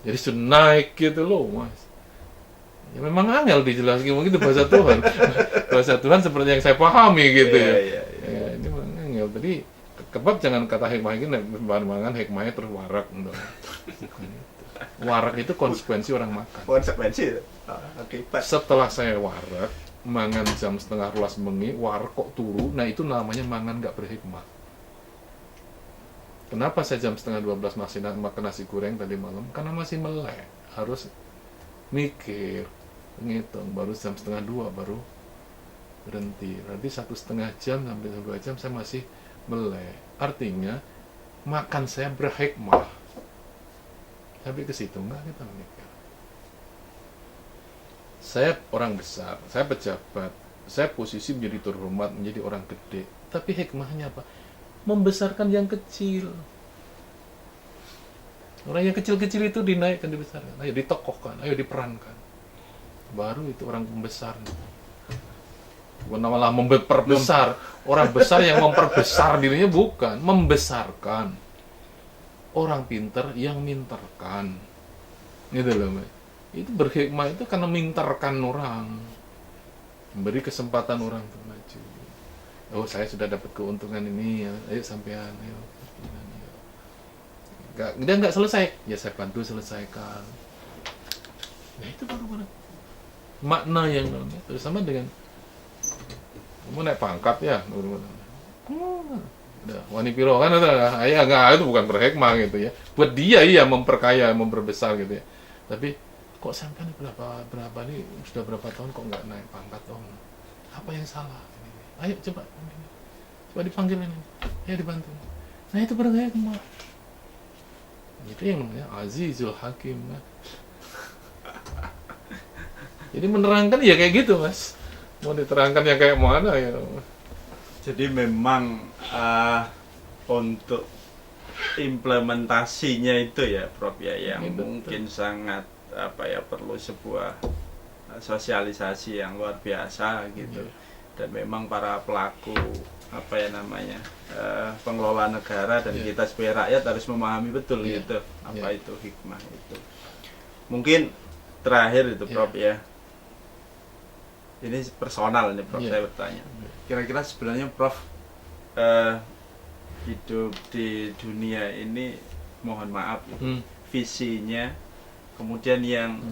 Jadi sudah naik gitu loh, Mas. Ya memang angel dijelaskan begitu bahasa Tuhan. Bahasa Tuhan seperti yang saya pahami gitu ya. Ya ini memang angel. Jadi kebab jangan kata hikmah ini bahan-bahan hikmahnya terus warak. Bukan itu. Warak itu konsekuensi orang makan. Konsekuensi. Akibat. Setelah saya warak, mangan jam 11:30 bengi, warak kok turu, nah itu namanya mangan gak berhikmah. Kenapa saya jam 11:30 masih makan nasi goreng tadi malam? Karena masih melek, harus mikir, ngitung, baru jam 11:30 baru berhenti. Berarti 1,5 jam sampai 2 jam saya masih melek. Artinya makan saya berhikmah. Sampai ke situ enggak kita mikir. Saya orang besar, saya pejabat, saya posisi menjadi terhormat, menjadi orang gede. Tapi hikmahnya apa? Membesarkan yang kecil. Orang yang kecil-kecil itu dinaikkan, dibesarkan, ayo ditokohkan, ayo diperankan. Baru itu orang pembesar. Bukan malah memperbesar. Orang besar yang memperbesar dirinya, bukan membesarkan. Orang pintar yang minterkan. Gitu loh, Mas. Itu berhikmah itu karena minterkan orang, memberi kesempatan orang untuk maju. Oh, saya sudah dapat keuntungan ini, ayo sampean, ayo. Dia nggak selesai, ya saya bantu selesaikan. Nah itu baru makna yang itu sama dengan kamu naik pangkat ya, udah wani piro kan, ya nggak, itu bukan berhikmah gitu ya. Buat dia iya memperkaya, memperbesar gitu ya. Tapi kok sampai berapa nih, sudah berapa tahun kok nggak naik pangkat om? Apa yang salah? Ayo coba dipanggil ini, ya dibantu. Nah itu berhikmah. Itu yang namanya Azizul Hakim. Jadi menerangkan ya kayak gitu, Mas. Mau diterangkan ya kayak mana ya. Jadi memang untuk implementasinya itu ya Prof ya yang mungkin sangat perlu sebuah sosialisasi yang luar biasa gitu. Dan memang para pelaku pengelola negara dan kita sebagai rakyat harus memahami betul gitu apa itu hikmah itu. Mungkin terakhir itu Prof ya. Ini personal nih Prof, saya bertanya. Kira-kira sebenarnya Prof hidup di dunia ini, mohon maaf visinya, kemudian yang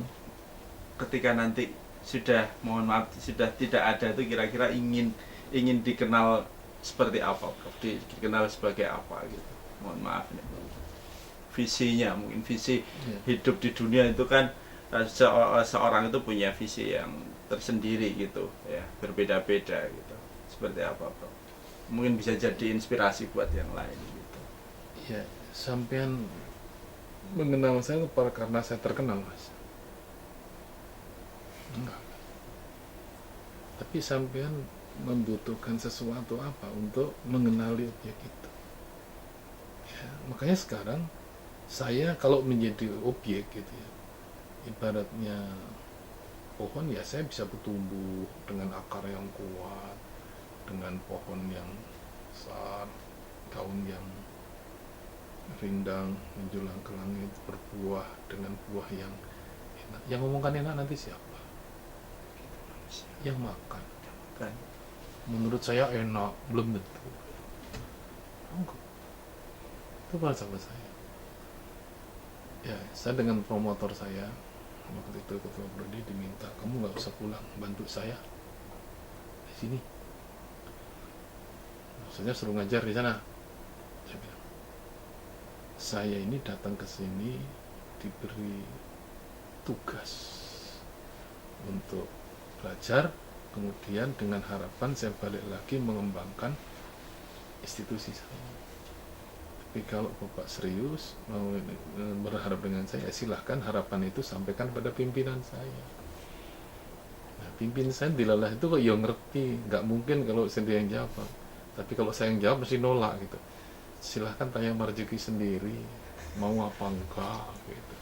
ketika nanti sudah, mohon maaf, sudah tidak ada itu kira-kira ingin dikenal seperti apa, Prof? Dikenal sebagai apa gitu. Mohon maaf nih. Visinya, mungkin visi hidup di dunia itu kan seorang itu punya visi yang tersendiri gitu ya, berbeda-beda gitu. Seperti apa Bro? Mungkin bisa jadi inspirasi buat yang lain gitu. Ya, sampean mengenal saya karena saya terkenal, Mas. Enggak. Tapi sampean membutuhkan sesuatu apa untuk mengenali objek itu. Ya, makanya sekarang saya kalau menjadi objek gitu ya, ibaratnya pohon ya saya bisa bertumbuh dengan akar yang kuat, dengan pohon yang besar, daun yang rindang menjulang ke langit, berbuah dengan buah yang enak. Yang ngomongkan enak nanti siapa? Yang makan. Kan? Menurut saya enak, belum tentu. Enggak. Itu bahasa saya. Ya, saya dengan promotor saya waktu itu ketua prodi diminta, kamu nggak usah pulang, bantu saya di sini. Maksudnya suruh ngajar di sana. Saya bilang, saya ini datang ke sini diberi tugas untuk belajar, kemudian dengan harapan saya balik lagi mengembangkan institusi saya. Tapi kalau Bapak serius mau berharap dengan saya, silahkan harapan itu sampaikan pada pimpinan saya. Nah, pimpinan saya dilalah itu kok ya ngerti, nggak mungkin kalau saya yang jawab. Tapi kalau saya yang jawab mesti nolak gitu. Silahkan tanya Marzuki sendiri, mau apa enggak gitu.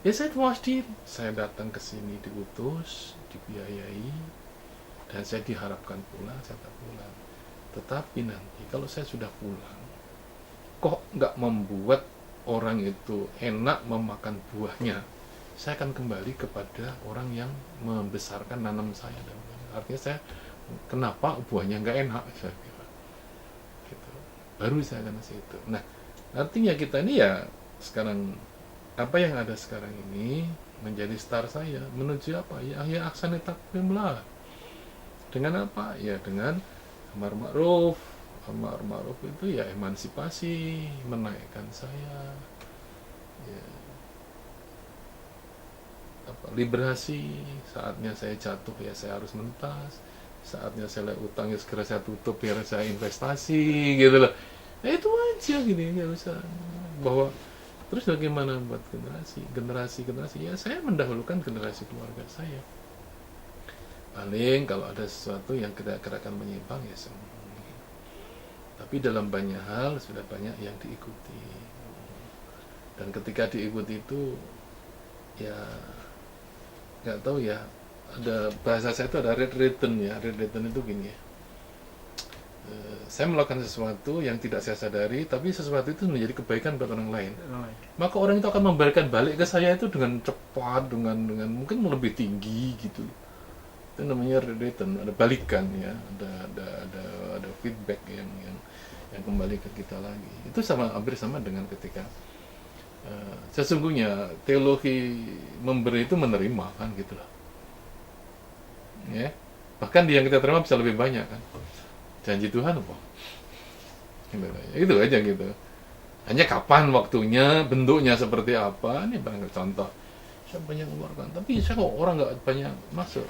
Ya saya puas diri, saya datang ke sini diutus, dibiayai, dan saya diharapkan pulang, saya tak pulang. Tetapi nanti kalau saya sudah pulang, kok nggak membuat orang itu enak memakan buahnya, saya akan kembali kepada orang yang membesarkan nanam saya. Artinya saya, kenapa buahnya nggak enak, saya kira. Gitu. Baru saya akan kasih itu. Nah, artinya kita ini ya sekarang, apa yang ada sekarang ini menjadi star saya menuju apa? Ya aksane takvim lah. Dengan apa? Ya dengan amar ma'ruf. Amar ma'ruf itu ya emansipasi, menaikkan saya, ya, liberasi. Saatnya saya jatuh ya saya harus mentas, saatnya saya utang ya segera saya tutup biar saya investasi gitu loh. Nah, itu aja gini, nggak usah bahwa terus bagaimana buat generasi ya saya mendahulukan generasi keluarga saya. Paling kalau ada sesuatu yang kira-kira menyimpang ya semua. Tapi dalam banyak hal sudah banyak yang diikuti, dan ketika diikuti itu ya nggak tahu ya, ada bahasa saya itu ada red return ya. Red return itu gini ya, saya melakukan sesuatu yang tidak saya sadari, tapi sesuatu itu menjadi kebaikan buat orang lain, maka orang itu akan memberikan balik ke saya itu dengan cepat, dengan mungkin lebih tinggi gitu. Itu namanya red return, ada balikan ya, ada feedback yang kembali ke kita lagi. Itu hampir sama dengan ketika sesungguhnya teologi memberi itu menerima kan gitu loh. Ya. Bahkan yang kita terima bisa lebih banyak kan. Janji Tuhan apa? Itu aja gitu. Hanya kapan waktunya, bentuknya seperti apa, ini barangkali contoh. Saya banyak mengeluarkan, tapi saya kok orang nggak banyak masuk.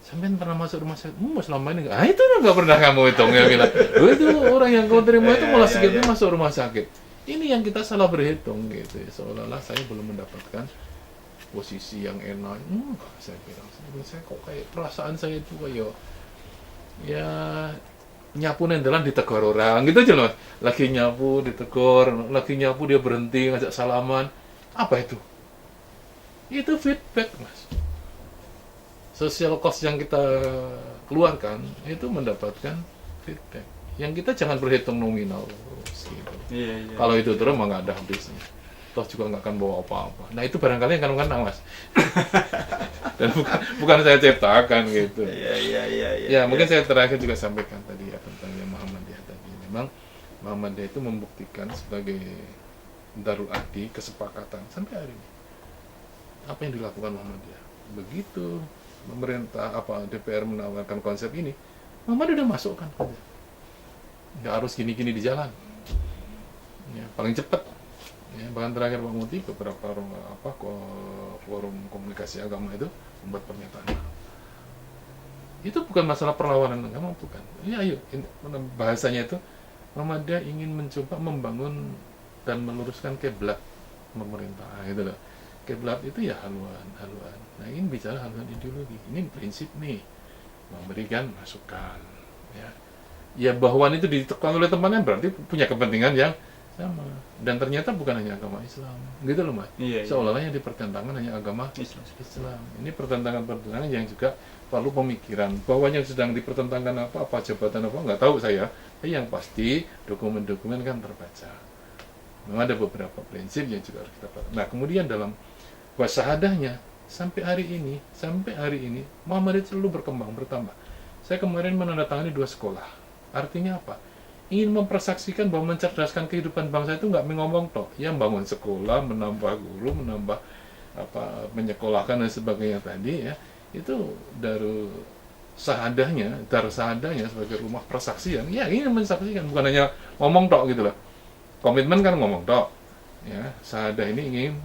Sampai pernah masuk rumah sakit, selama ini nggak? Itu nggak pernah kamu hitung ya bilang. Itu orang yang kau terima itu malah sedikit masuk rumah sakit. Ini yang kita salah berhitung gitu. Seolah-olah saya belum mendapatkan posisi yang enak. Saya bilang, saya kok kayak perasaan saya itu kayak ya nyapu nendelan ditegur orang gitu aja loh. Lagi nyapu ditegur, lagi nyapu dia berhenti ngajak salaman. Apa itu? Itu feedback, Mas. Social cost yang kita keluarkan itu mendapatkan feedback. Yang kita jangan berhitung nominal gitu. Iya. Kalau itu terus mah nggak ada habisnya. Toh juga nggak akan bawa apa-apa. Nah itu barangkali yang kadang-kadang Mas. Dan bukan saya ciptakan gitu. Iya. Ya mungkin saya terakhir juga sampaikan tadi ya tentang yang Muhammadiyah tadi. Memang Muhammadiyah itu membuktikan sebagai Darul Ahdi kesepakatan sampai hari ini. Apa yang dilakukan Muhammadiyah? Begitu pemerintah DPR menawarkan konsep ini, Muhammadiyah udah masukkan. Nggak harus gini-gini di jalan. Ya, paling cepat. Ya, bahkan terakhir Pak Muti beberapa forum komunikasi agama itu membuat pernyataan. Itu bukan masalah perlawanan agama, bukan. Ya ayo, bahasanya itu Muhammadiyah ingin mencoba membangun dan meluruskan kiblat pemerintah gitu loh. Kiblat itu ya haluan. Nah, ini bicara haluan ideologi. Ini prinsip nih, memberikan masukan. Ya bahwa itu ditekan oleh temannya berarti punya kepentingan yang sama. Dan ternyata bukan hanya agama Islam, gitu loh Mas. Iya, Seolah-olah yang dipertentangkan hanya agama Islam. Ini pertentangan-pertentangan yang juga perlu pemikiran. Bahwa yang sedang dipertentangkan apa jabatan apa nggak tahu saya. Tapi yang pasti dokumen-dokumen kan terbaca. Memang ada beberapa prinsip yang juga harus kita pahami. Nah, kemudian dalam wasyahadahnya sampai hari ini Muhammadiyah selalu berkembang, bertambah. Saya kemarin menandatangani 2 sekolah. Artinya apa? Ingin mempersaksikan bahwa mencerdaskan kehidupan bangsa itu nggak ngomong toh, ya bangun sekolah, menambah guru, menambah menyekolahkan dan sebagainya tadi ya, itu dari sahadahnya sebagai rumah persaksian, ya ingin mensaksikan, bukan hanya ngomong tok gitu loh. Komitmen kan ngomong tok, ya sahadah ini ingin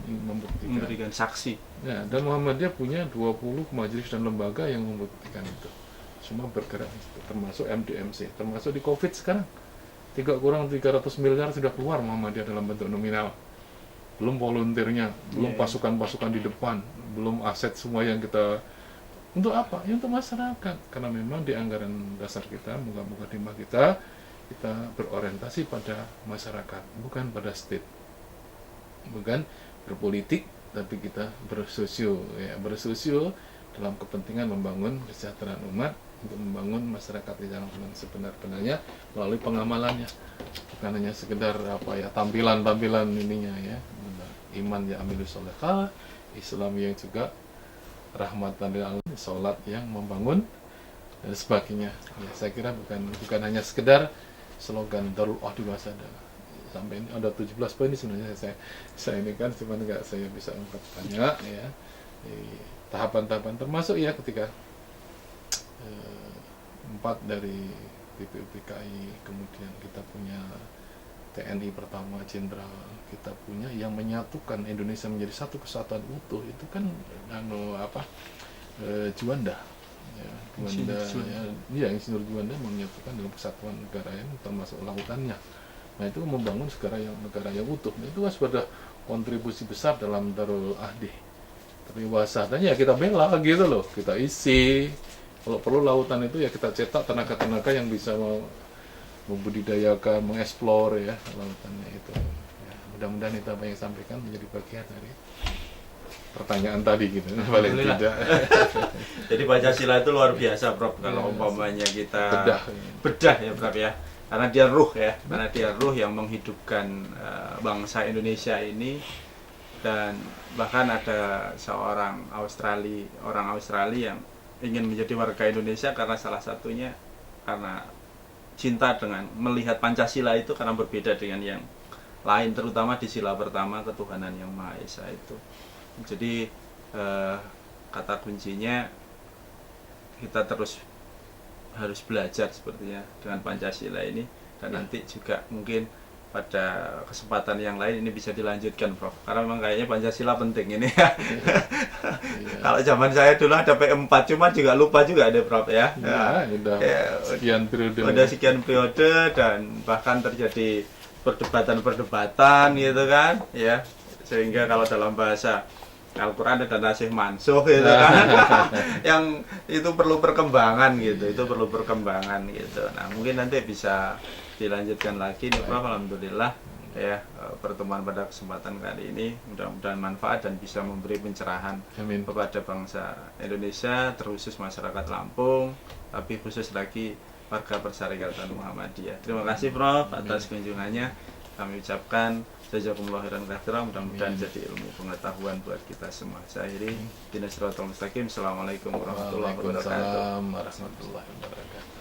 memberikan saksi. Ya, dan Muhammadiyah punya 20 majelis dan lembaga yang membuktikan itu. Semua bergerak, termasuk MDMC, termasuk di COVID sekarang. 300 miliar sudah keluar Muhammadiyah dalam bentuk nominal. Belum volunteernya, belum pasukan-pasukan di depan, belum aset semua yang kita. Untuk apa? Ya untuk masyarakat. Karena memang di anggaran dasar kita, muka-muka timah kita berorientasi pada masyarakat, bukan pada state. Bukan berpolitik, tapi kita bersosio dalam kepentingan membangun kesejahteraan umat, untuk membangun masyarakat di dalam sebenar-benarnya melalui pengamalannya, bukan hanya sekedar tampilan ininya ya. Iman ya amilus solehah, Islam yang juga rahmatan lil alamin, salat yang membangun dan sebagainya. Ya, saya kira bukan hanya sekedar slogan Darul Ahdi Wasada. Sampai ini ada 17 poin ini sebenarnya saya ini kan cuma nggak saya bisa angkat banyak ya. Tahapan-tahapan termasuk ya ketika 4 dari BPUPKI, kemudian kita punya TNI pertama jenderal, kita punya yang menyatukan Indonesia menjadi satu kesatuan utuh, itu kan Juanda ya, Insinyur Juanda menyatukan dalam kesatuan negara yang termasuk lautannya. Nah, itu membangun negara yang utuh. Nah, itu sudah kontribusi besar dalam Darul Ahdi. Tapi wasadanya ya kita bela gitu loh, kita isi. Kalau perlu lautan itu ya kita cetak tenaga-tenaga yang bisa membudidayakan, mengeksplor ya lautannya itu. Ya, mudah-mudahan itu apa yang sampaikan menjadi bagian dari pertanyaan tadi gitu. Paling tidak. Jadi Pancasila itu luar biasa, Prof. Kalau umpamanya kita bedah ya, Prof ya. Karena dia ruh ya, karena dia ruh yang menghidupkan bangsa Indonesia ini. Dan bahkan ada seorang orang Australia yang ingin menjadi warga Indonesia karena salah satunya karena cinta dengan melihat Pancasila itu, karena berbeda dengan yang lain, terutama di sila pertama ketuhanan yang Maha Esa itu. Jadi kata kuncinya kita terus harus belajar sepertinya dengan Pancasila ini, dan nanti juga mungkin pada kesempatan yang lain ini bisa dilanjutkan, Prof. Karena memang kayaknya Pancasila penting ini ya. Kalau zaman saya dulu ada P4, cuma juga lupa juga ada, Prof ya. Sekian periode. Udah sekian periode dan bahkan terjadi perdebatan gitu kan, ya. Sehingga kalau dalam bahasa Al-Quran ada nasih mansuh gitu kan. Yang itu perlu perkembangan gitu, itu perlu perkembangan gitu. Nah, mungkin nanti bisa dilanjutkan lagi nih, Prof. Alhamdulillah ya, pertemuan pada kesempatan kali ini mudah-mudahan manfaat dan bisa memberi pencerahan kepada bangsa Indonesia, terkhusus masyarakat Lampung, tapi khusus lagi warga Persyarikatan Muhammadiyah. Terima kasih, Prof, atas kunjungannya. Kami ucapkan jazakumullah khairan katsiran, mudah-mudahan jadi ilmu pengetahuan buat kita semua. Saya akhiri, Ihdinas siratal mustaqim. Assalamualaikum warahmatullahi wabarakatuh. Waalaikumsalam warahmatullahi wabarakatuh.